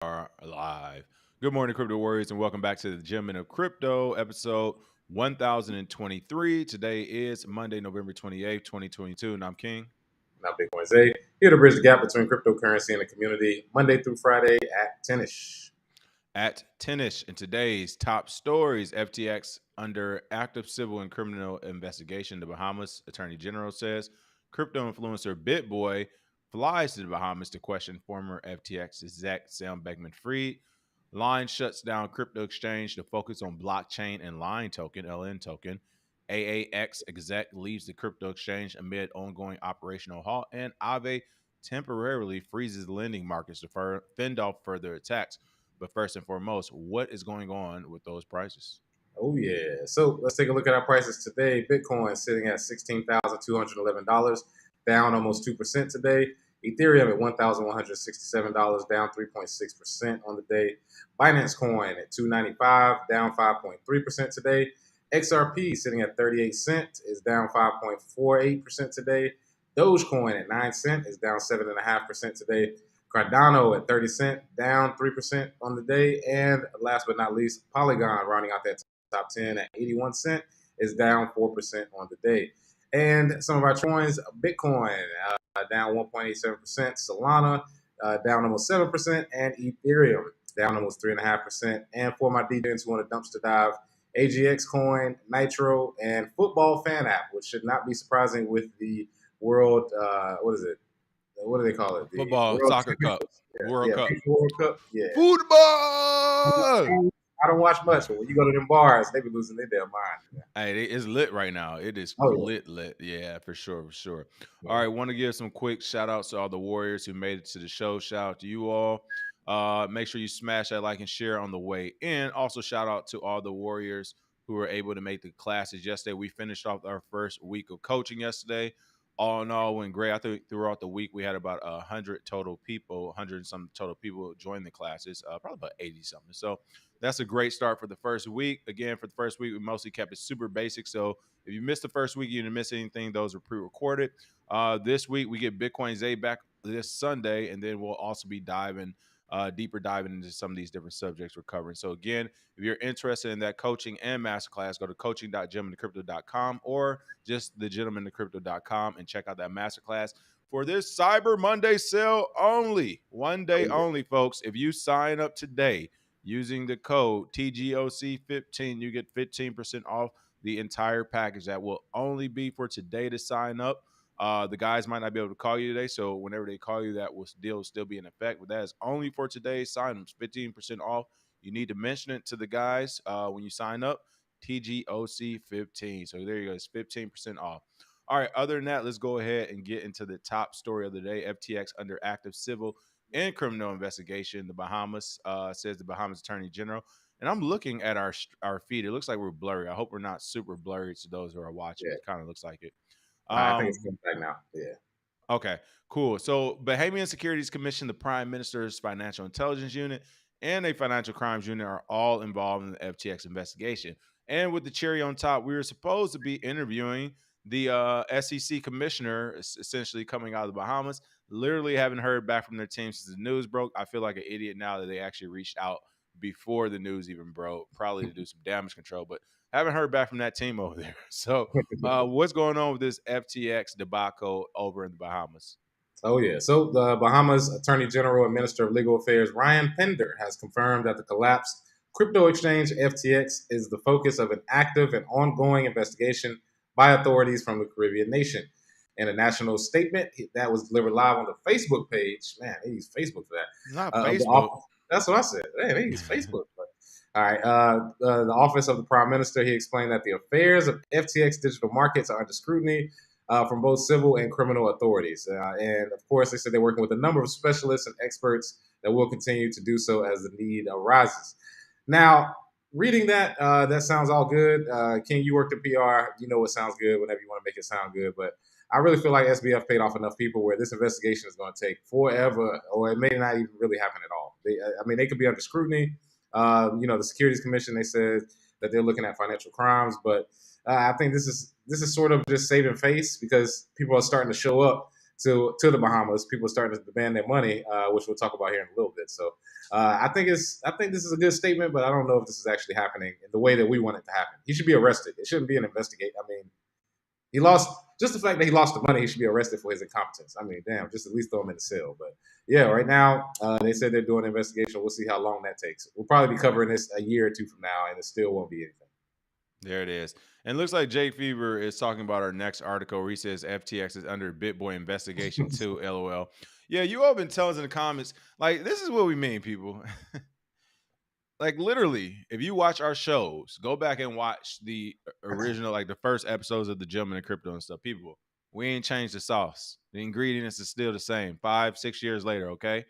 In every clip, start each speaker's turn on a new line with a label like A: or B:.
A: Are live. Good morning, Crypto Warriors, and welcome back to the Gentlemen of Crypto, episode 1023. Today is Monday, November 28th, 2022, and I'm King.
B: Now, Bitcoin Zay, here to bridge the gap between cryptocurrency and the community, Monday through Friday at 10ish.
A: At 10ish, in today's top stories, FTX under active civil and criminal investigation. The Bahamas Attorney General says crypto influencer BitBoy flies to the Bahamas to question former FTX exec Sam Beckman-Fried. Line shuts down crypto exchange to focus on blockchain and Line token, LN token. AAX exec leaves the crypto exchange amid ongoing operational halt. And Aave temporarily freezes lending markets to fend off further attacks. But first and foremost, what is going on with those prices?
B: Oh, yeah. So let's take a look at our prices today. Bitcoin sitting at $16,211, down almost 2% today. Ethereum at $1,167, down 3.6% on the day. Binance Coin at $295, down 5.3% today. XRP sitting at 38 cents is down 5.48% today. Dogecoin at 9 cents is down 7.5% today. Cardano at 30 cents, down 3% on the day. And last but not least, Polygon rounding out that top 10 at 81 cents is down 4% on the day. And some of our coins, Bitcoin down 1.87%, Solana down almost 7%, and Ethereum down almost 3.5%. And for my DJs who want to dumpster dive, AGX coin, Nitro, and Football Fan app, which should not be surprising with the World, what do they call it? The
A: Football,
B: World
A: soccer cup, World Cup.
B: World Cup. Yeah.
A: Football!
B: I don't watch much, but when you go to them bars, they be losing their damn mind.
A: Hey, it's lit right now. It is
B: Oh, yeah.
A: lit. Yeah, for sure. All right, want to give some quick shout outs to all the Warriors who made it to the show. Shout out to you all. Make sure you smash that like and share on the way in. Also, shout out to all the Warriors who were able to make the classes yesterday. We finished off our first week of coaching yesterday. All in all, went great. I think throughout the week we had about 100 total people, 100 and some total people join the classes, probably about 80 something. So that's a great start for the first week. Again, for the first week, we mostly kept it super basic. So if you missed the first week, you didn't miss anything. Those are pre-recorded. This week, we get Bitcoin Zay back this Sunday, and then we'll also be deeper diving into some of these different subjects we're covering. So again, if you're interested in that coaching and masterclass, go to coaching.gentlemanofcrypto.com or just thegentlemanofcrypto.com and check out that masterclass for this Cyber Monday sale only. One day only, folks. If you sign up today, using the code TGOC15, you get 15% off the entire package. That will only be for today to sign up. The guys might not be able to call you today, so whenever they call you, that will still be in effect. But that is only for today's sign-ups, 15% off. You need to mention it to the guys when you sign up, TGOC15. So there you go, it's 15% off. All right, other than that, let's go ahead and get into the top story of the day. FTX under active civil and criminal investigation. The Bahamas says the Bahamas Attorney General. And I'm looking at our feed. It looks like we're blurry. I hope we're not super blurry to those who are watching.
B: Yeah.
A: It kind of looks like it.
B: I think it's coming back now. Yeah.
A: Okay, cool. So Bahamian Securities Commission, the Prime Minister's Financial Intelligence Unit, and a Financial Crimes Unit are all involved in the FTX investigation. And with the cherry on top, we were supposed to be interviewing the SEC commissioner, essentially coming out of the Bahamas. Literally haven't heard back from their team since the news broke. I feel like an idiot now that they actually reached out before the news even broke, probably to do some damage control, but haven't heard back from that team over there. So what's going on with this FTX debacle over in the Bahamas?
B: Oh, yeah. So the Bahamas Attorney General and Minister of Legal Affairs, Ryan Pender, has confirmed that the collapsed crypto exchange FTX is the focus of an active and ongoing investigation by authorities from the Caribbean nation. In a national statement that was delivered live on the Facebook page, man, they use Facebook for that.
A: Not Facebook.
B: That's what I said. Man, they use Facebook. All right. The office of the Prime Minister, he explained that the affairs of FTX digital markets are under scrutiny from both civil and criminal authorities. And of course, they said they're working with a number of specialists and experts that will continue to do so as the need arises. Now, reading that, that sounds all good. King, you worked in PR. You know what sounds good whenever you want to make it sound good. But I really feel like SBF paid off enough people where this investigation is going to take forever, or it may not even really happen at all. They could be under scrutiny. The Securities Commission, they said that they're looking at financial crimes, but I think this is sort of just saving face because people are starting to show up to the Bahamas. People are starting to demand their money, which we'll talk about here in a little bit. So I think this is a good statement, but I don't know if this is actually happening in the way that we want it to happen. He should be arrested. It shouldn't be an investigate. I mean, he lost just the fact that he lost the money. He should be arrested for his incompetence. I mean, damn, just at least throw him in the cell. But yeah, right now they said they're doing an investigation. We'll see how long that takes. We'll probably be covering this a year or two from now, and it still won't be anything.
A: There it is. And it looks like Jake Fever is talking about our next article where he says FTX is under BitBoy investigation too, LOL. Yeah, you all been telling us in the comments, like, this is what we mean, people. Like, literally, if you watch our shows, go back and watch the original, like the first episodes of the Gentleman in Crypto and stuff. People, we ain't changed the sauce. The ingredients is still the same 5-6 years later, okay?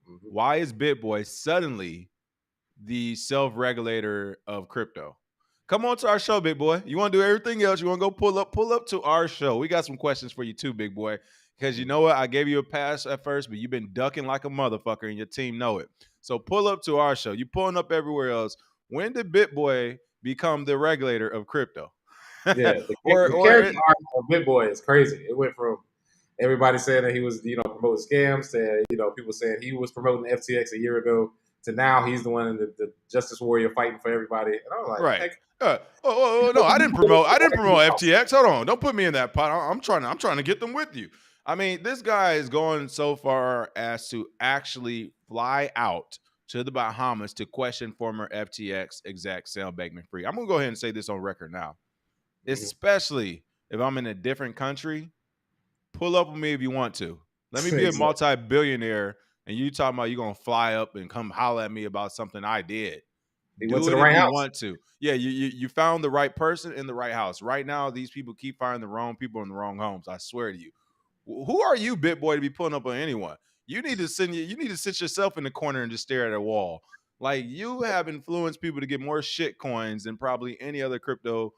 B: Mm-hmm.
A: Why is BitBoy suddenly the self-regulator of crypto? Come on to our show, big boy. You want to do everything else? You want to go pull up to our show? We got some questions for you too, big boy. Because you know what? I gave you a pass at first, but you've been ducking like a motherfucker and your team know it. So pull up to our show. You pulling up everywhere else. When did BitBoy become the regulator of crypto?
B: Yeah, the character arc of BitBoy is crazy. It went from everybody saying that he was, promoting scams to, people saying he was promoting FTX a year ago to now he's the one, the justice warrior fighting for everybody. And I'm like,
A: right.
B: heck,
A: No, I didn't promote FTX. Hold on, don't put me in that pot. I'm trying to get them with you. I mean, this guy is going so far as to actually fly out to the Bahamas to question former FTX exec Sam Bankman-Fried. I'm gonna go ahead and say this on record now, especially if I'm in a different country. Pull up with me if you want to. Let me be a multi-billionaire, and you talking about you gonna fly up and come holler at me about something I did.
B: He went to the right house.
A: Want to. Yeah, you found the right person in the right house. Right now, these people keep finding the wrong people in the wrong homes. I swear to you. Who are you, BitBoy, to be pulling up on anyone? You need to sit yourself in the corner and just stare at a wall. Like, you have influenced people to get more shit coins than probably any other crypto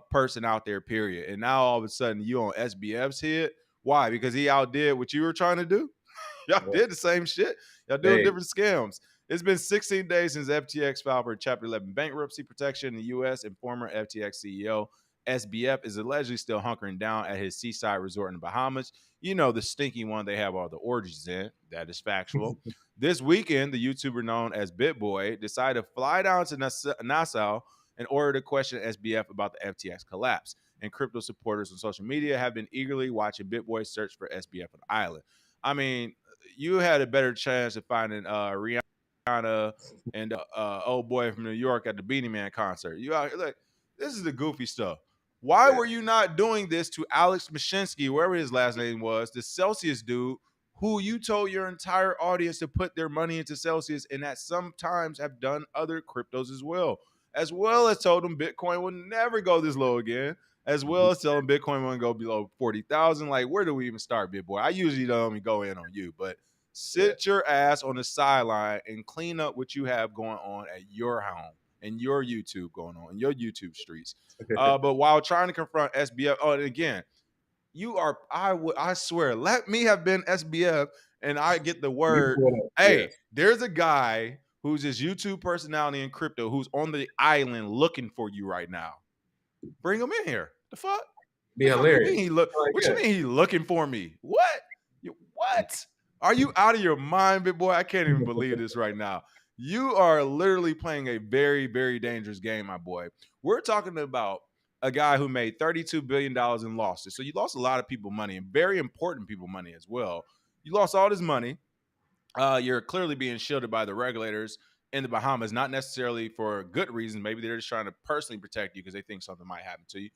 A: person out there, period. And now all of a sudden you on SBF's head. Why? Because he outdid what you were trying to do? Y'all did the same shit. Y'all doing different scams. It's been 16 days since FTX filed for Chapter 11 bankruptcy protection in the U.S. and former FTX CEO SBF is allegedly still hunkering down at his seaside resort in the Bahamas. You know, the stinky one they have all the orgies in. That is factual. This weekend, the YouTuber known as BitBoy decided to fly down to Nassau in order to question SBF about the FTX collapse. And crypto supporters on social media have been eagerly watching BitBoy search for SBF on the island. I mean, you had a better chance of finding Rihanna and old boy from New York at the Beanie Man concert. You out here, look, this is the goofy stuff. Why were you not doing this to Alex Mashinsky, wherever his last name was, the Celsius dude, who you told your entire audience to put their money into Celsius and that sometimes have done other cryptos as well as told them Bitcoin will never go this low again, as well as telling Bitcoin won't go below 40,000. Like, where do we even start, BitBoy? I usually don't even go in on you, but sit your ass on the sideline and clean up what you have going on at your home and your YouTube going on in your YouTube streets. But while trying to confront SBF, and again, you are, I swear, let me have been SBF and I get the word, hey, there's a guy who's this YouTube personality in crypto who's on the island looking for you right now. Bring him in here. The fuck?
B: Be hilarious.
A: What you mean he looking for me? What? What? Are you out of your mind, BitBoy? I can't even believe this right now. You are literally playing a very, very dangerous game, my boy. We're talking about a guy who made $32 billion in losses. So you lost a lot of people money and very important people money as well. You lost all this money. You're clearly being shielded by the regulators in the Bahamas, not necessarily for good reasons. Maybe they're just trying to personally protect you because they think something might happen to you.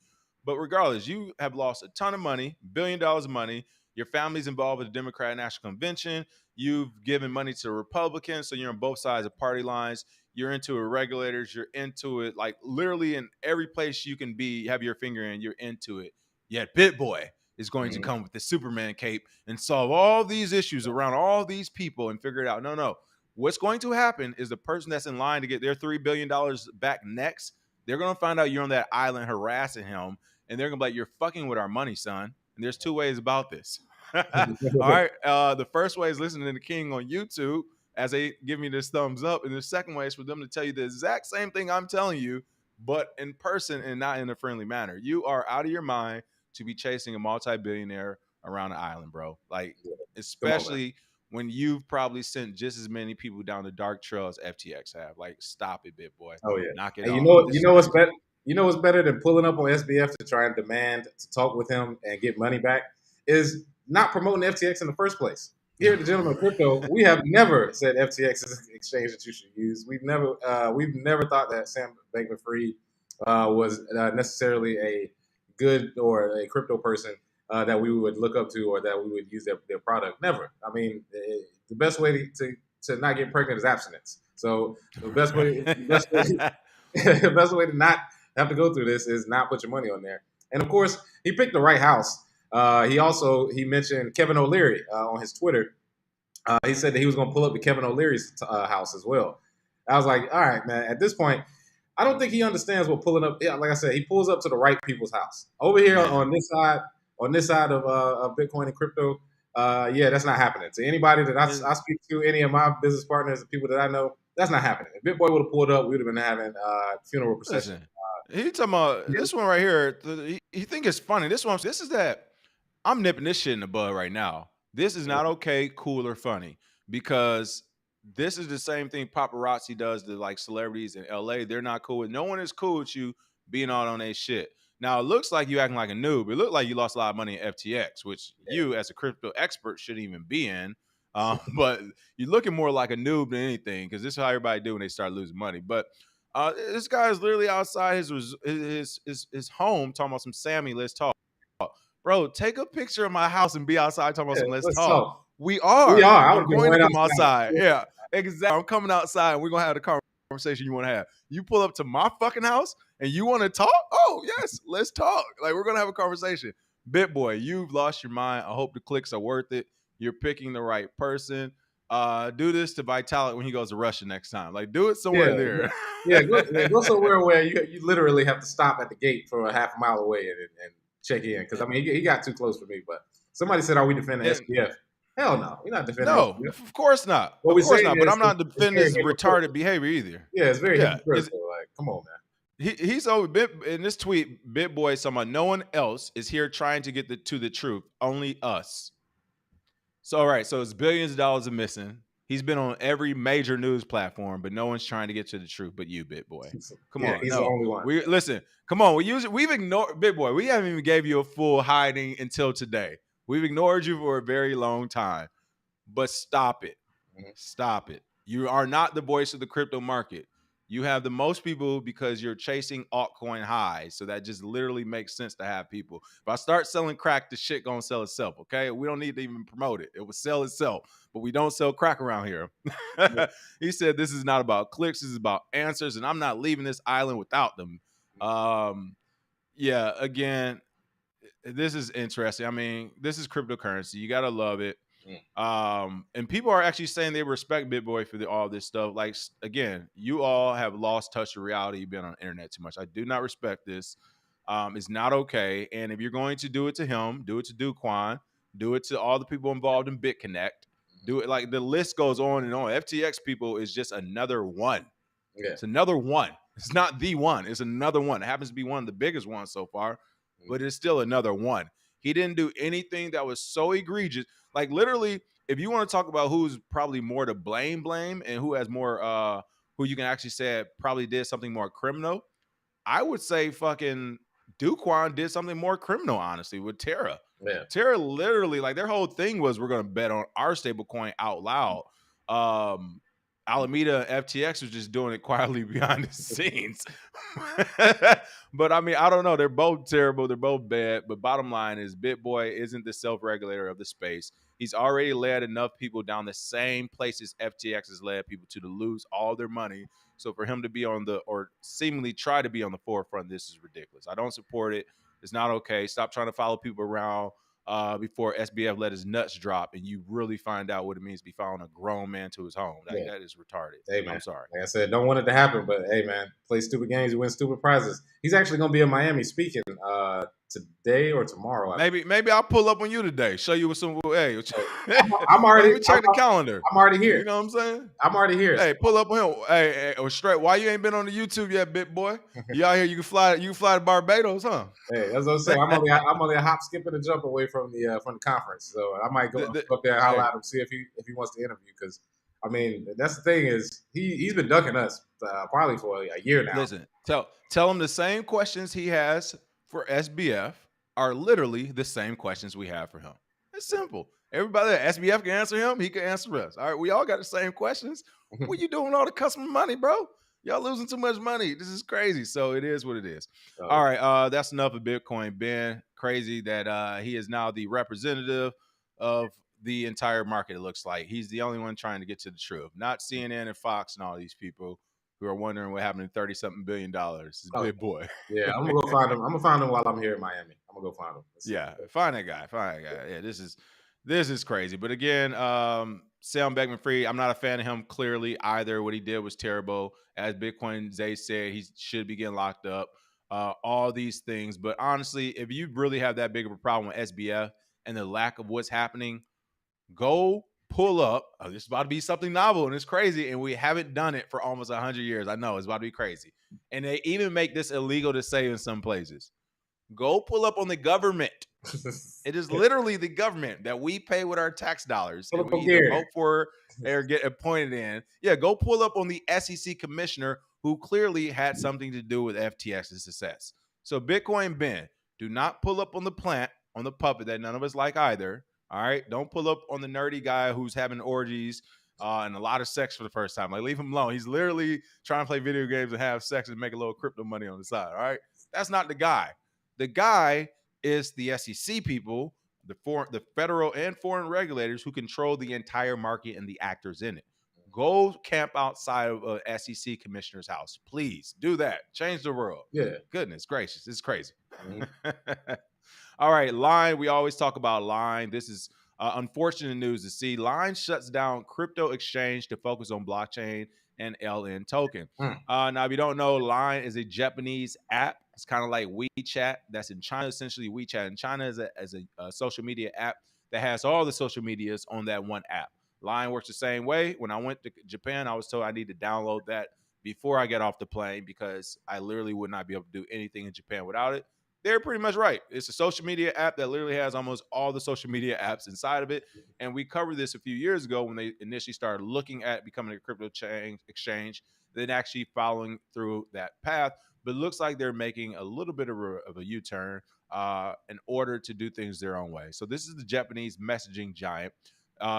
A: But regardless, you have lost a ton of money, $1 billion of money. Your family's involved with the Democratic National Convention. You've given money to Republicans, so you're on both sides of party lines. You're into it regulators. You're into it, like, literally in every place you can be, have your finger in, you're into it. Yet BitBoy is going to come with the Superman cape and solve all these issues around all these people and figure it out. No. What's going to happen is the person that's in line to get their $3 billion back next, they're going to find out you're on that island harassing him, and they're going to be like, you're fucking with our money, son. And there's two ways about this. All right. The first way is listening to the King on YouTube as they give me this thumbs up. And the second way is for them to tell you the exact same thing I'm telling you, but in person and not in a friendly manner. You are out of your mind to be chasing a multi-billionaire around the island, bro. Like,
B: Yeah. Come on, man.
A: especially when you've probably sent just as many people down the dark trail as FTX have. Like, stop it, bit boy.
B: Oh yeah.
A: Knock it
B: And
A: off. This
B: you
A: is
B: know what's
A: crazy.
B: better? You know what's better than pulling up on SBF to try and demand to talk with him and get money back is not promoting FTX in the first place. Here at the Gentleman of Crypto, we have never said FTX is an exchange that you should use. We've never thought that Sam Bankman-Fried was necessarily a good or a crypto person that we would look up to or that we would use their product. Never. I mean, the best way to not get pregnant is abstinence. So the best way, the best way to not have to go through this is not put your money on there. And of course, he picked the right house. He mentioned Kevin O'Leary on his Twitter. He said that he was going to pull up to Kevin O'Leary's house as well. I was like, all right, man. At this point, I don't think he understands what pulling up. Yeah, like I said, he pulls up to the right people's house. Over here on this side of Bitcoin and crypto. Yeah, that's not happening. To anybody that I speak to, any of my business partners, the people that I know, that's not happening. If BitBoy would have pulled up, we would have been having funeral procession.
A: He talking about this one right here. He think it's funny. This is that I'm nipping this shit in the bud right now. This is not okay, cool, or funny, because this is the same thing paparazzi does to like celebrities in LA. They're not cool with. No one is cool with you being out on their shit. Now it looks like you acting like a noob. It looked like you lost a lot of money in FTX, which you as a crypto expert shouldn't even be in. But you're looking more like a noob than anything, because this is how everybody do when they start losing money. But this guy is literally outside his home talking about some Sammy. Let's talk. Bro, take a picture of my house and be outside talking about some let's talk. We are. I'm going to come outside. Yeah, exactly. I'm coming outside and we're going to have the conversation you want to have. You pull up to my fucking house and you want to talk? Oh, yes, let's talk. Like, we're going to have a conversation. BitBoy, you've lost your mind. I hope the clicks are worth it. You're picking the right person. Do this to Vitalik when he goes to Russia next time. Like, do it somewhere there.
B: Go somewhere where you literally have to stop at the gate for a half a mile away and check in, because I mean he got too close for me. But somebody said, "Are we defending SBF?" Hell no, we're not defending.
A: No,
B: SBF.
A: Of course not. Of course not. But I'm not defending his retarded behavior either.
B: Yeah, it's very hypocritical. Like, come on, man.
A: He's in this tweet. BitBoy talking about no one else is here trying to get to the truth. Only us. So all right, so it's billions of dollars are missing. He's been on every major news platform, but no one's trying to get to the truth but you, BitBoy. Come on.
B: He's the only one.
A: Listen, come on. We've ignored BitBoy. We haven't even gave you a full hiding until today. We've ignored you for a very long time. But stop it. Mm-hmm. Stop it. You are not the voice of the crypto market. You have the most people because you're chasing altcoin highs. So that just literally makes sense to have people. If I start selling crack, the shit gonna sell itself, okay? We don't need to even promote it. It will sell itself. But we don't sell crack around here. He said this is not about clicks. This is about answers. And I'm not leaving this island without them. Yeah, again, this is interesting. I mean, this is cryptocurrency. You got to love it. And people are actually saying they respect BitBoy for all this stuff. Like, again, you all have lost touch of reality. You've been on the internet too much. I do not respect this. It's not okay. And if you're going to do it to him, do it to Duquan, do it to all the people involved in BitConnect, do it. Like, the list goes on and on. FTX people is just another one. Yeah. It's another one. It's not the one. It's another one. It happens to be one of the biggest ones so far, but it's still another one. He didn't do anything that was so egregious. Like, literally, if you want to talk about who's probably more to blame, and who has more, who you can actually say probably did something more criminal, I would say fucking Duquan did something more criminal, honestly, with Terra. Yeah. Terra literally, like, their whole thing was, we're going to bet on our stablecoin out loud. Alameda FTX was just doing it quietly behind the scenes. But I mean, I don't know. They're both terrible. They're both bad. But bottom line is, BitBoy isn't the self-regulator of the space. He's already led enough people down the same places FTX has led people to lose all their money. So for him to be or seemingly try to be on the forefront, this is ridiculous. I don't support it. It's not okay. Stop trying to follow people around before SBF let his nuts drop, and you really find out what it means to be following a grown man to his home. That is retarded.
B: Hey, man.
A: I'm sorry.
B: Like I said, don't want it to happen, but hey, man, play stupid games, you win stupid prizes. He's actually going to be in Miami speaking today or tomorrow.
A: Maybe I'll pull up on you today. Show you with some. Hey,
B: I'm
A: let
B: already.
A: me check the calendar.
B: I'm already here.
A: You know what I'm saying?
B: I'm already here.
A: Hey, pull up on him. Hey, or straight. Why you ain't been on the YouTube yet, bit boy? You out here? You can fly. You can fly to Barbados, huh?
B: Hey, that's what I'm saying. I'm only a hop, skip, and a jump away from the conference. So I might go up there and holler at him, see if he wants to interview. Because I mean, that's the thing is he's been ducking us probably for a year now.
A: Listen, tell him the same questions he has for SBF are literally the same questions we have for him. It's simple. Everybody at SBF can answer him. He can answer us. All right, we all got the same questions. What you doing with all the customer money, bro? Y'all losing too much money. This is crazy. So it is what it is. All right, that's enough of Bitcoin. Ben, crazy that he is now the representative of the entire market. It looks like he's the only one trying to get to the truth, not CNN and Fox and all these people who are wondering what happened to $30-something billion. It's a big boy.
B: Yeah, I'm gonna go find him. I'm gonna find him while I'm here in Miami. I'm gonna go find him.
A: Yeah, find that guy. Yeah, this is crazy. But again, Sam Beckman-Fried, I'm not a fan of him clearly either. What he did was terrible. As Bitcoin Zay said, he should be getting locked up. All these things. But honestly, if you really have that big of a problem with SBF and the lack of what's happening, go pull up. This is about to be something novel and it's crazy. And we haven't done it for almost 100 years. I know it's about to be crazy. And they even make this illegal to say in some places. Go pull up on the government. It is literally the government that we pay with our tax dollars. And we either vote for or get appointed in. Yeah, go pull up on the SEC commissioner who clearly had something to do with FTX's success. So Bitcoin Ben, do not pull up on the plant, on the puppet that none of us like either. All right, don't pull up on the nerdy guy who's having orgies and a lot of sex for the first time. Like, leave him alone. He's literally trying to play video games and have sex and make a little crypto money on the side. All right, that's not the guy. The guy is the SEC people, the federal and foreign regulators who control the entire market and the actors in it. Go camp outside of a SEC commissioner's house. Please do that. Change the world.
B: Yeah.
A: Goodness gracious. It's crazy. Mm-hmm. All right, Line. We always talk about Line. This is unfortunate news to see. Line shuts down crypto exchange to focus on blockchain and LN token. Now, if you don't know, Line is a Japanese app. It's kind of like WeChat. That's in China, essentially. WeChat in China is a social media app that has all the social medias on that one app. Line works the same way. When I went to Japan, I was told I need to download that before I get off the plane because I literally would not be able to do anything in Japan without it. They're pretty much right. It's a social media app that literally has almost all the social media apps inside of it. And we covered this a few years ago when they initially started looking at becoming a crypto exchange, then actually following through that path. But it looks like they're making a little bit of a U-turn in order to do things their own way. So this is the Japanese messaging giant.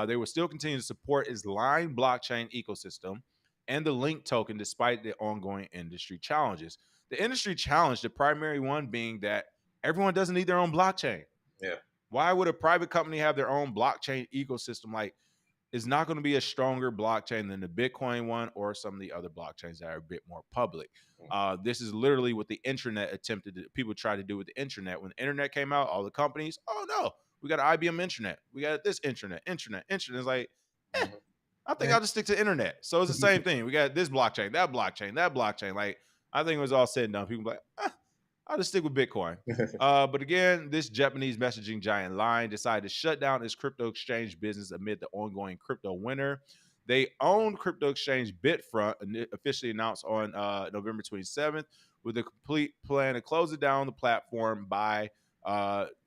A: They will still continue to support its Line blockchain ecosystem and the Link token despite the ongoing industry challenges. The industry challenge, the primary one being that everyone doesn't need their own blockchain.
B: Yeah.
A: Why would a private company have their own blockchain ecosystem? Like, it's not going to be a stronger blockchain than the Bitcoin one or some of the other blockchains that are a bit more public. This is literally what the internet attempted to, people tried to do with the internet. When the internet came out, all the companies, oh no, we got an IBM internet. We got this internet. It's like, I think I'll just stick to internet. So it's the same thing. We got this blockchain, that blockchain. Like, I think it was all said and done. People were like, I'll just stick with Bitcoin. But again, this Japanese messaging giant Line decided to shut down its crypto exchange business amid the ongoing crypto winter. They own crypto exchange Bitfront, officially announced on November 27th, with a complete plan to close it down the platform by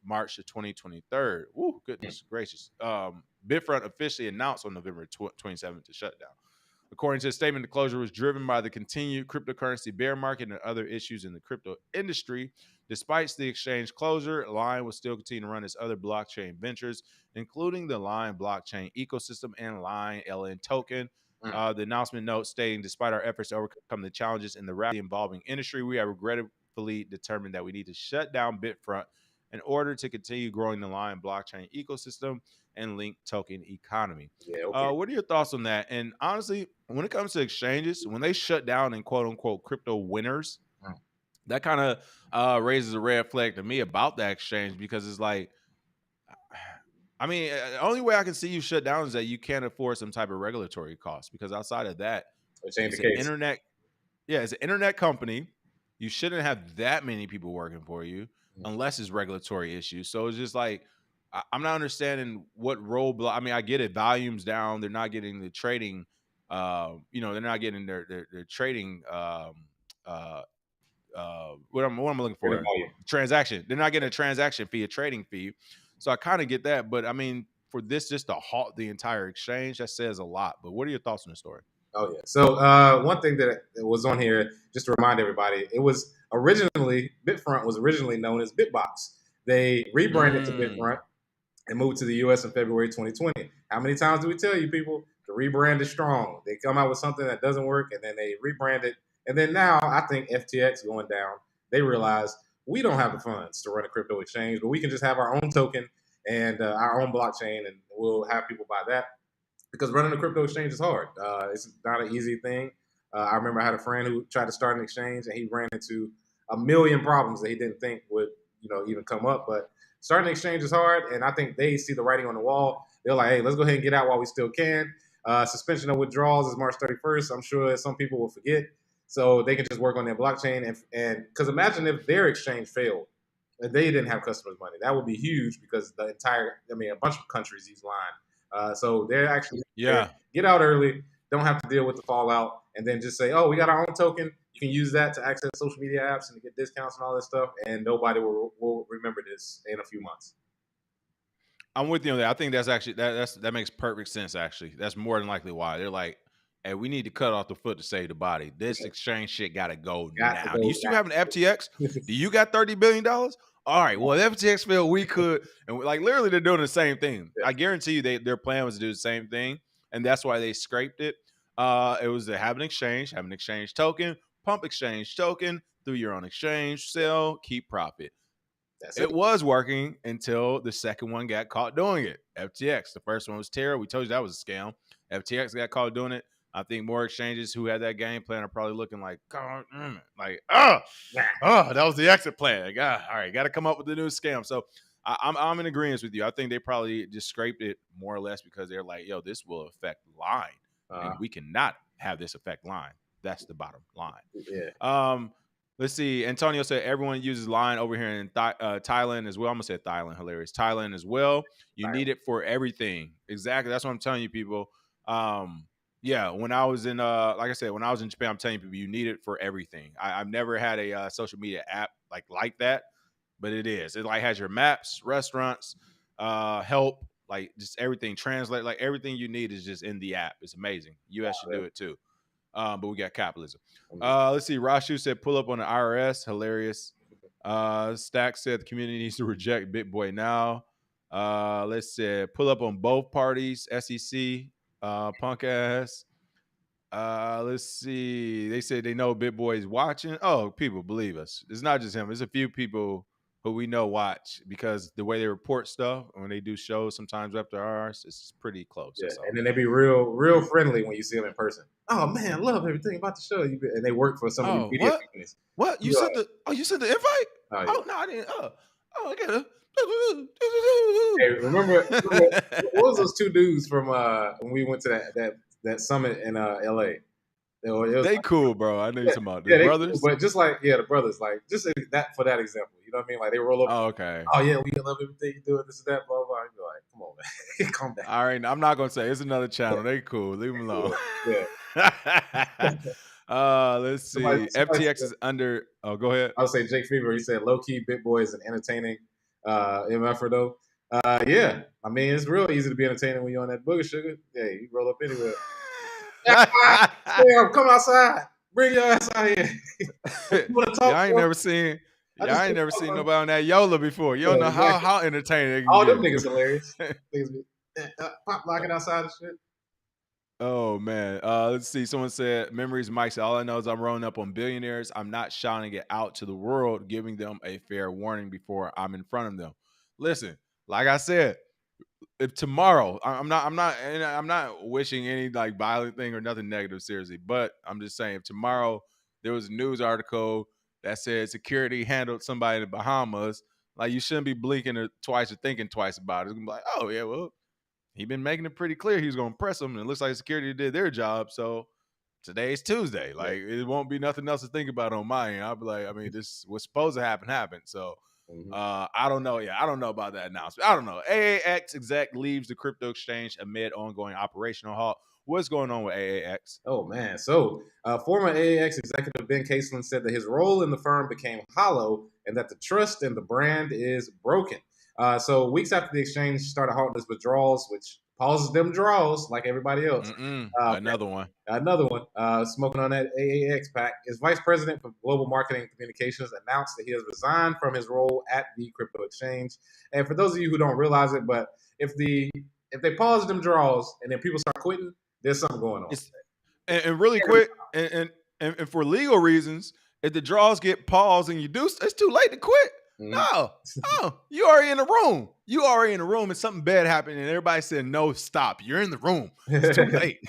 A: March of 2023. Woo, goodness gracious. Bitfront officially announced on November 27th to shut down. According to a statement, the closure was driven by the continued cryptocurrency bear market and other issues in the crypto industry. Despite the exchange closure, Line will still continue to run its other blockchain ventures, including the Line blockchain ecosystem and Line LN token. The announcement notes stating, despite our efforts to overcome the challenges in the rapidly evolving industry, we have regretfully determined that we need to shut down Bitfront in order to continue growing the Line blockchain ecosystem and Link token economy.
B: Yeah, okay.
A: What are your thoughts on that? And honestly, when it comes to exchanges, when they shut down in quote unquote crypto winners, that kind of raises a red flag to me about that exchange, because it's like, I mean, the only way I can see you shut down is that you can't afford some type of regulatory cost, because outside of that,
B: it's an
A: internet. Yeah, it's an internet company. You shouldn't have that many people working for you. unless it's regulatory issues. So it's just like I'm not understanding what roadblock. I mean, I get it, volumes down. They're not getting the trading. They're not getting their trading. What am I looking for? Transaction. They're not getting a transaction fee, a trading fee. So I kind of get that, but I mean, for this just to halt the entire exchange, that says a lot. But what are your thoughts on the story?
B: Oh yeah. So one thing that was on here, just to remind everybody, Bitfront was originally known as Bitbox. They rebranded to Bitfront and moved to the U.S. in February 2020. How many times do we tell you, people? The rebrand is strong. They come out with something that doesn't work, and then they rebrand it. And then now, I think FTX going down, they realize we don't have the funds to run a crypto exchange, but we can just have our own token and our own blockchain, and we'll have people buy that. Because running a crypto exchange is hard. It's not an easy thing. I remember I had a friend who tried to start an exchange, and he ran into a million problems that he didn't think would, even come up. But starting an exchange is hard, and I think they see the writing on the wall. They're like, hey, let's go ahead and get out while we still can. Suspension of withdrawals is March 31st. I'm sure some people will forget. So they can just work on their blockchain. And because imagine if their exchange failed, they didn't have customers' money. That would be huge because a bunch of countries use Line. So they're actually get out early, don't have to deal with the fallout, and then just say, oh, we got our own token. You can use that to access social media apps and to get discounts and all this stuff, and nobody will remember this in a few months.
A: I'm with you on that. I think that's actually that makes perfect sense. Actually, that's more than likely why they're like, "Hey, we need to cut off the foot to save the body. This exchange shit gotta go now." Do you still have an FTX? Do you got $30 billion? All right. Well, if FTX failed, we could, and like literally, they're doing the same thing. I guarantee you, their plan was to do the same thing, and that's why they scraped it. It was to have an exchange token, pump exchange token through your own exchange, sell, keep profit. It was working until the second one got caught doing it. FTX. The first one was Terra. We told you that was a scam. FTX got caught doing it. I think more exchanges who had that game plan are probably looking like, that was the exit plan. All right, got to come up with a new scam. So I'm in agreement with you. I think they probably just scraped it more or less because they're like, yo, this will affect Line, and we cannot have this affect Line. That's the bottom line.
B: Yeah.
A: Let's see. Antonio said everyone uses Line over here in Thailand as well. I'm going to say Thailand. Hilarious. Thailand as well. You need it for everything. Exactly. That's what I'm telling you, people. When I was in, like I said, when I was in Japan, I'm telling you people, you need it for everything. I've never had a social media app like that, but it is. It like has your maps, restaurants, help, like just everything. Translate, like everything you need is just in the app. It's amazing. US should do it too. But we got capitalism. Let's see. Rashu said pull up on the IRS. Hilarious. Stack said the community needs to reject BitBoy now. Let's say pull up on both parties. SEC, punk ass. Let's see. They said they know BitBoy is watching. Oh, people believe us. It's not just him. There's a few people who we know watch because the way they report stuff when they do shows sometimes after ours, it's pretty close.
B: Yeah, and then they be real friendly when you see them in person. Oh man, I love everything about the show. And they work for some of these media companies.
A: What you sent you sent the invite? Oh no, I didn't. I got it.
B: Hey, remember what was those two dudes from when we went to that summit in LA?
A: They cool, bro. I know you're talking about the brothers.
B: Cool, but just like the brothers, like just that for that example. You know what I mean? Like they roll up.
A: Oh, okay.
B: Oh yeah, we love everything you do. This and that, blah blah. You're like, come on, man, calm down.
A: All right, I'm not gonna say it's another channel. They cool. Leave them alone. Let's see. FTX is under. Oh, go ahead.
B: I'll say Jake Fever. He said low key BitBoy is an entertaining MFer though. Yeah, I mean it's real easy to be entertaining when you're on that booger sugar. Yeah, you roll up anywhere. Damn, come outside. Bring your ass out here.
A: I ain't never seen nobody on that Yola before. You don't know how entertaining they can
B: all them niggas hilarious. Niggas be pop locking outside and shit.
A: Oh man. Let's see. Someone said memories. Mike said all I know is I'm rolling up on billionaires. I'm not shouting it out to the world, giving them a fair warning before I'm in front of them. Listen, like I said, if tomorrow I'm not wishing any like violent thing or nothing negative seriously, but I'm just saying if tomorrow there was a news article that said security handled somebody in the Bahamas, like you shouldn't be blinking twice or thinking twice about it. It's gonna be like, oh yeah, well, he been making it pretty clear he was gonna press them, and it looks like security did their job. So today's Tuesday. Like it won't be nothing else to think about on my end. I'll be like, I mean, this was supposed to happen. So
B: Mm-hmm.
A: I don't know. Yeah, I don't know about that announcement. I don't know. AAX exec leaves the crypto exchange amid ongoing operational halt. What's going on with AAX?
B: Oh man! So former AAX executive Ben Caseland said that his role in the firm became hollow and that the trust in the brand is broken. So weeks after the exchange started halting its withdrawals, which pauses them draws like everybody else.
A: Another one.
B: Another one, smoking on that AAX pack. His vice president for global marketing and communications announced that he has resigned from his role at the crypto exchange. And for those of you who don't realize it, but if they pause them draws and then people start quitting, there's something going on.
A: It's and really quick, and for legal reasons, if the draws get paused and you do, it's too late to quit. No, you already in the room. You already in the room, and something bad happened, and everybody said, "No, stop. You're in the room. It's too late."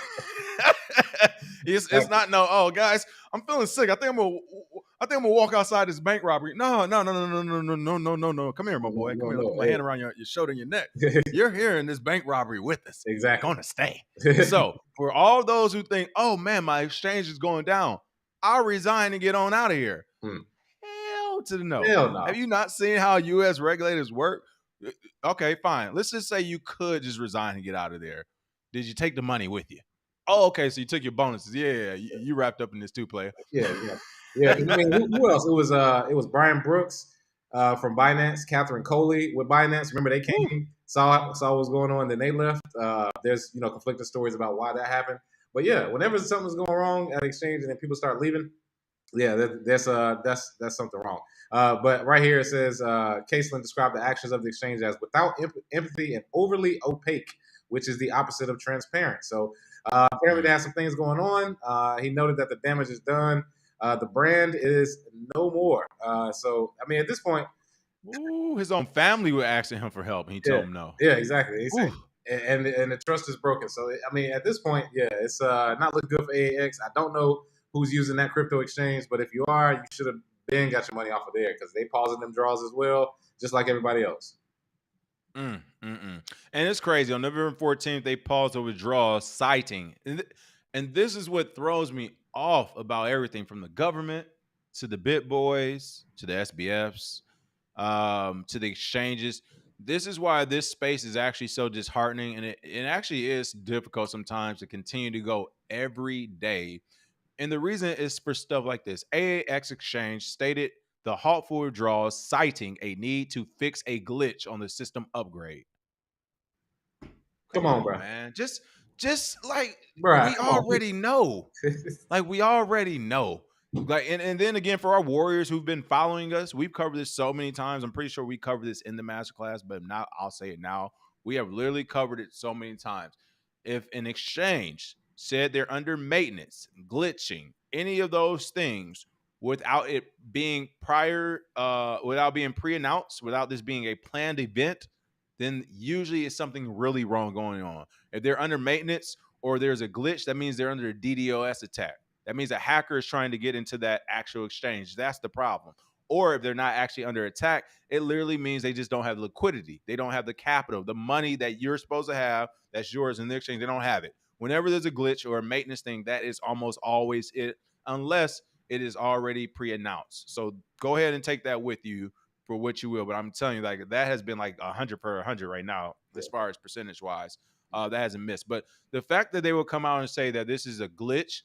A: It's not no. Oh, guys, I'm feeling sick. I think I'm gonna walk outside this bank robbery. No. Come here, my boy. Come here. Put my hand around your shoulder and your neck. You're here in this bank robbery with us.
B: Exactly.
A: Gonna stay. So for all those who think, oh man, my exchange is going down, I'll resign and get on out of here. Hell to the no.
B: Hell no.
A: Have you not seen how U.S. regulators work? Okay, fine. Let's just say you could just resign and get out of there. Did you take the money with you? Oh, okay. So you took your bonuses. Yeah, you wrapped up in this too, player.
B: Yeah. I mean, who else? It was Brian Brooks from Binance, Catherine Coley with Binance. Remember, they came, saw what was going on, then they left. There's conflicting stories about why that happened. But yeah, whenever something's going wrong at exchange and then people start leaving, yeah, that's something wrong. But right here it says Caseland described the actions of the exchange as without empathy and overly opaque, which is the opposite of transparent. So apparently they have some things going on. He noted that the damage is done. The brand is no more. So I mean, at this point,
A: his own family were asking him for help, and he told them no.
B: Yeah, exactly. And the trust is broken. So I mean, at this point, yeah, it's not looking good for AAX. I don't know who's using that crypto exchange, but if you are, you should have been got your money off of there because they pausing them draws as well, just like everybody else.
A: And it's crazy. On November 14th, they paused the withdrawals, citing, and this is what throws me off about everything from the government to the bit boys to the SBFs to the exchanges. This is why this space is actually so disheartening, and it actually is difficult sometimes to continue to go every day. And the reason is for stuff like this. AAX Exchange stated the halt for withdrawals, citing a need to fix a glitch on the system upgrade.
B: Come on, bro.
A: Man. Just like
B: Bruh,
A: we already know. Like we already know. Like and then again, for our warriors who've been following us, we've covered this so many times. I'm pretty sure we covered this in the masterclass, but now I'll say it now. We have literally covered it so many times. If an exchange said they're under maintenance, glitching, any of those things without it being without being pre-announced, without this being a planned event, then usually it's something really wrong going on. If they're under maintenance or there's a glitch, that means they're under a DDoS attack. That means a hacker is trying to get into that actual exchange. That's the problem. Or if they're not actually under attack, it literally means they just don't have liquidity. They don't have the capital, the money that you're supposed to have that's yours in the exchange. They don't have it. Whenever there's a glitch or a maintenance thing, that is almost always it, unless it is already pre-announced. So go ahead and take that with you for what you will. But I'm telling you, like that has been like 100 per 100 right now, as far as percentage wise. That hasn't missed. But the fact that they will come out and say that this is a glitch,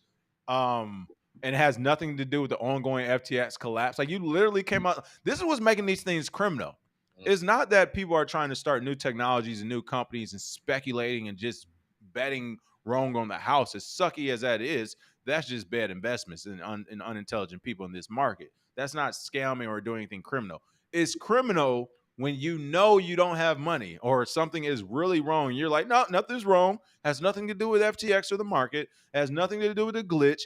A: and it has nothing to do with the ongoing FTX collapse. Like you literally came out. This is what's making these things criminal. It's not that people are trying to start new technologies and new companies and speculating and just betting wrong on the house. As sucky as that is, that's just bad investments and unintelligent people in this market. That's not scamming or doing anything criminal. It's criminal when you know you don't have money or something is really wrong. You're like, no, nothing's wrong. Has nothing to do with FTX or the market. Has nothing to do with a glitch.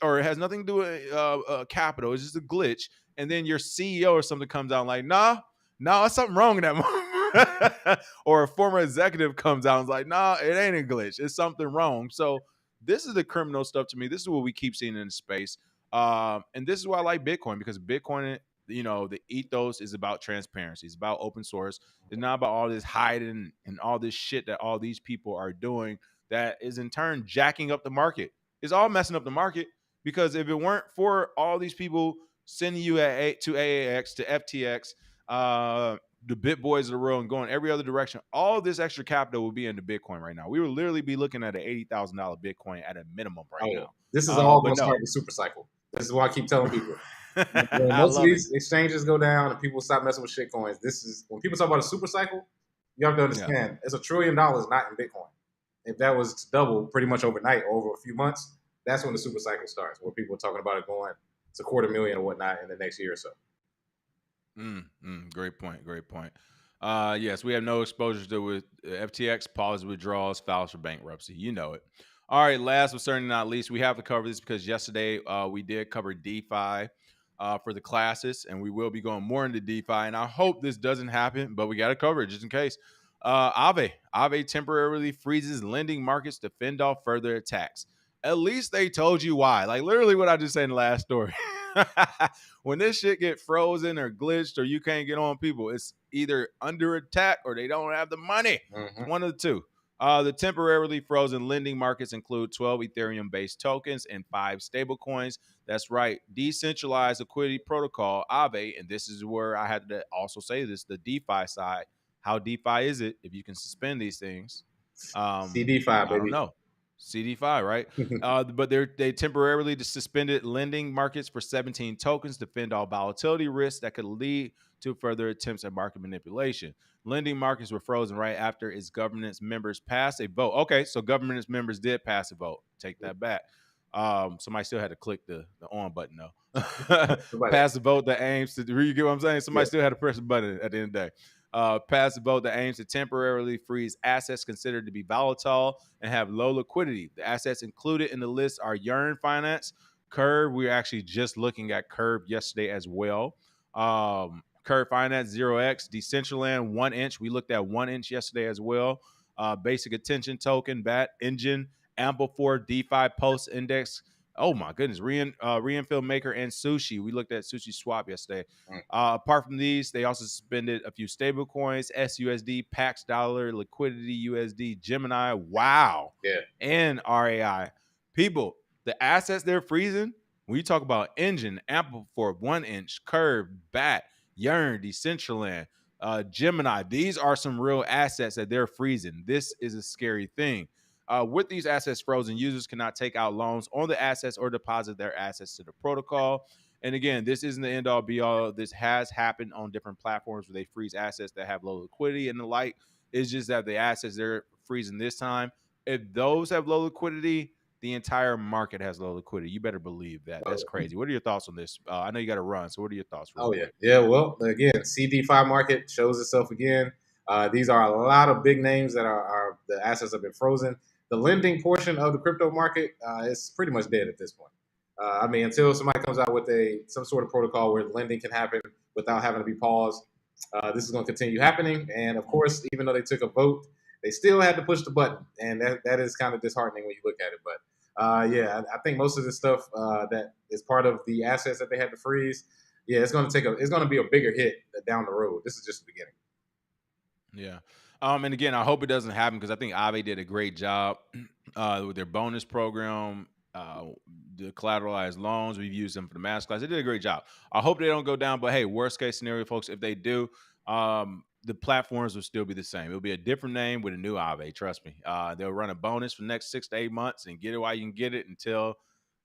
A: Or it has nothing to do with capital. It's just a glitch. And then your CEO or something comes out like, nah, it's something wrong in that moment. Or a former executive comes out and is like, nah, it ain't a glitch. It's something wrong. So this is the criminal stuff to me. This is what we keep seeing in the space. And this is why I like Bitcoin, because Bitcoin, the ethos is about transparency. It's about open source. It's not about all this hiding and all this shit that all these people are doing that is in turn jacking up the market. It's all messing up the market, because if it weren't for all these people sending you to AAX, to FTX, the bit boys of the world and going every other direction, all this extra capital will be into Bitcoin right now. We will literally be looking at an $80,000 Bitcoin at a minimum right
B: Oh, yeah.
A: now.
B: This is all
A: But
B: going to
A: no,
B: start the super cycle. This is why I keep telling people. When
A: I
B: most of
A: love it.
B: these exchanges go down and people stop messing with shit coins, this is when people talk about a super cycle, you have to
A: Yeah.
B: understand it's $1 trillion not in Bitcoin. If that was to double pretty much overnight or over a few months, that's when the super cycle starts, where people are talking about it going to 250,000 or whatnot in the next year or so.
A: Great point. Great point. Yes, we have no exposure to with FTX, pause withdrawals, files for bankruptcy. You know it. All right, last but certainly not least, we have to cover this because yesterday we did cover DeFi for the classes, and we will be going more into DeFi. And I hope this doesn't happen, but we got to cover it just in case. Aave temporarily freezes lending markets to fend off further attacks. At least they told you why. Like literally what I just said in the last story. When this shit get frozen or glitched or you can't get on people, it's either under attack or they don't have the money. It's one of the two. The temporarily frozen lending markets include 12 Ethereum-based tokens and 5 stablecoins. That's right, decentralized liquidity protocol, Aave, and this is where I had to also say this, the DeFi side. How DeFi is it if you can suspend these things?
B: CD5,
A: I don't
B: baby.
A: know. CD5, right? But they temporarily suspended lending markets for 17 tokens to fend off volatility risks that could lead to further attempts at market manipulation. Lending markets were frozen right after its governance members passed a vote. Okay, so governance members did pass a vote. Take that back. Somebody still had to click the on button though. Pass the vote that aims to. You get what I'm saying? Somebody still had to press the button at the end of the day. Pass a vote that aims to temporarily freeze assets considered to be volatile and have low liquidity. The assets included in the list are Yearn Finance, Curve. We were actually just looking at Curve yesterday as well. Curve Finance, 0x, Decentraland, 1 inch. We looked at 1 inch yesterday as well. Basic Attention Token, BAT, Engine, Ample4, DeFi Post Index. Oh my goodness, Reinfill Maker and Sushi. We looked at Sushi Swap yesterday. Apart from these, they also suspended a few stable coins, SUSD, Pax Dollar, Liquidity USD, Gemini, wow, and RAI. People, the assets they're freezing, when you talk about Engine, Ample for 1 inch, Curve, BAT, Yearn, Decentraland, Gemini, these are some real assets that they're freezing. This is a scary thing. With these assets frozen, users cannot take out loans on the assets or deposit their assets to the protocol. And again, this isn't the end all be all. This has happened on different platforms where they freeze assets that have low liquidity and the like. It's just that the assets they're freezing this time, if those have low liquidity, the entire market has low liquidity. You better believe that. That's crazy. What are your thoughts on this? I know you got to run, so what are your thoughts?
B: Yeah. Well, again, CD5 market shows itself again. These are a lot of big names that are the assets have been frozen. The lending portion of the crypto market is pretty much dead at this point. I mean, until somebody comes out with some sort of protocol where lending can happen without having to be paused, this is going to continue happening. And of course, even though they took a vote, they still had to push the button, and that is kind of disheartening when you look at it. But yeah, I think most of the stuff that is part of the assets that they had to freeze, yeah, it's going to be a bigger hit down the road. This is just the beginning.
A: Yeah. And again, I hope it doesn't happen because I think Aave did a great job with their bonus program, the collateralized loans. We've used them for the masterclass. They did a great job. I hope they don't go down, but hey, worst case scenario, folks, if they do, the platforms will still be the same. It'll be a different name with a new Aave. Trust me. They'll run a bonus for the next 6 to 8 months and get it while you can get it until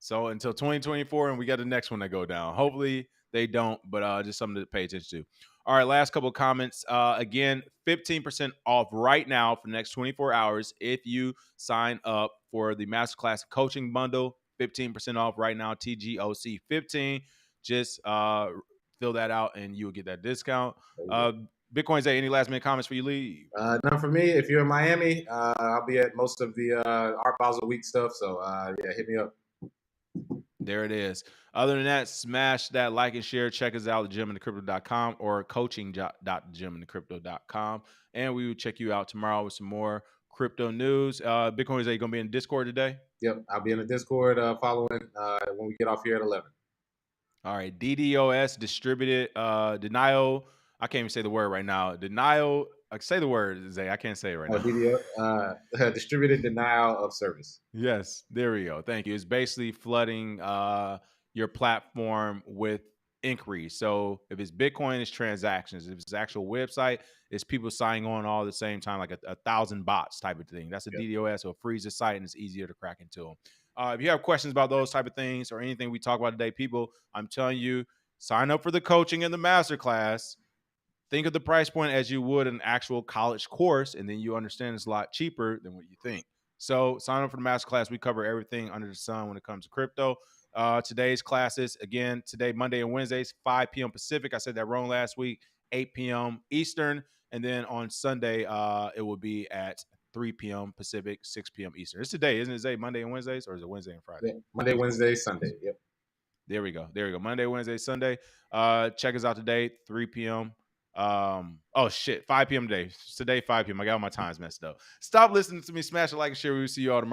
A: 2024, and we got the next one to go down. Hopefully they don't, but just something to pay attention to. All right, last couple of comments. Again, 15% off right now for the next 24 hours if you sign up for the Masterclass Coaching Bundle. 15% off right now, TGOC 15. Just fill that out and you will get that discount. Bitcoin Zay, any last minute comments for you leave?
B: None for me. If you're in Miami, I'll be at most of the Art Basel Week stuff. So yeah, hit me up.
A: There it is. Other than that, smash that like and share. Check us out at geminthecrypto.com or coaching.geminthecrypto.com. And we will check you out tomorrow with some more crypto news. Bitcoin, is going to be in Discord today?
B: Yep, I'll be in the Discord following when we get off here at 11.
A: All right, DDoS, distributed denial. I can't even say the word right now. Denial. Say the word, Zay. I can't say it right now.
B: DDoS, distributed denial of service.
A: Yes, there we go. Thank you. It's basically flooding your platform with inquiries. So if it's Bitcoin, it's transactions. If it's actual website, it's people signing on all at the same time, like a thousand bots type of thing. That's a
B: Yep.
A: DDoS, so it frees the site and it's easier to crack into them. If you have questions about those type of things or anything we talk about today, people, I'm telling you, sign up for the coaching and the masterclass. Think of the price point as you would an actual college course, and then you understand it's a lot cheaper than what you think. So sign up for the masterclass. We cover everything under the sun when it comes to crypto. Today's classes, again, today, Monday and Wednesdays, 5 p.m. Pacific. I said that wrong last week, 8 p.m. Eastern. And then on Sunday, it will be at 3 p.m. Pacific, 6 p.m. Eastern. It's today, isn't it? Today, Monday and Wednesdays, or is it Wednesday and Friday?
B: Yeah. Monday, Wednesday, Sunday. Yep.
A: There we go. There we go. Monday, Wednesday, Sunday. Check us out today, 3 p.m. 5 p.m. today. Today, 5 p.m. I got all my times messed up. Stop listening to me. Smash a like and share. We'll see you all tomorrow.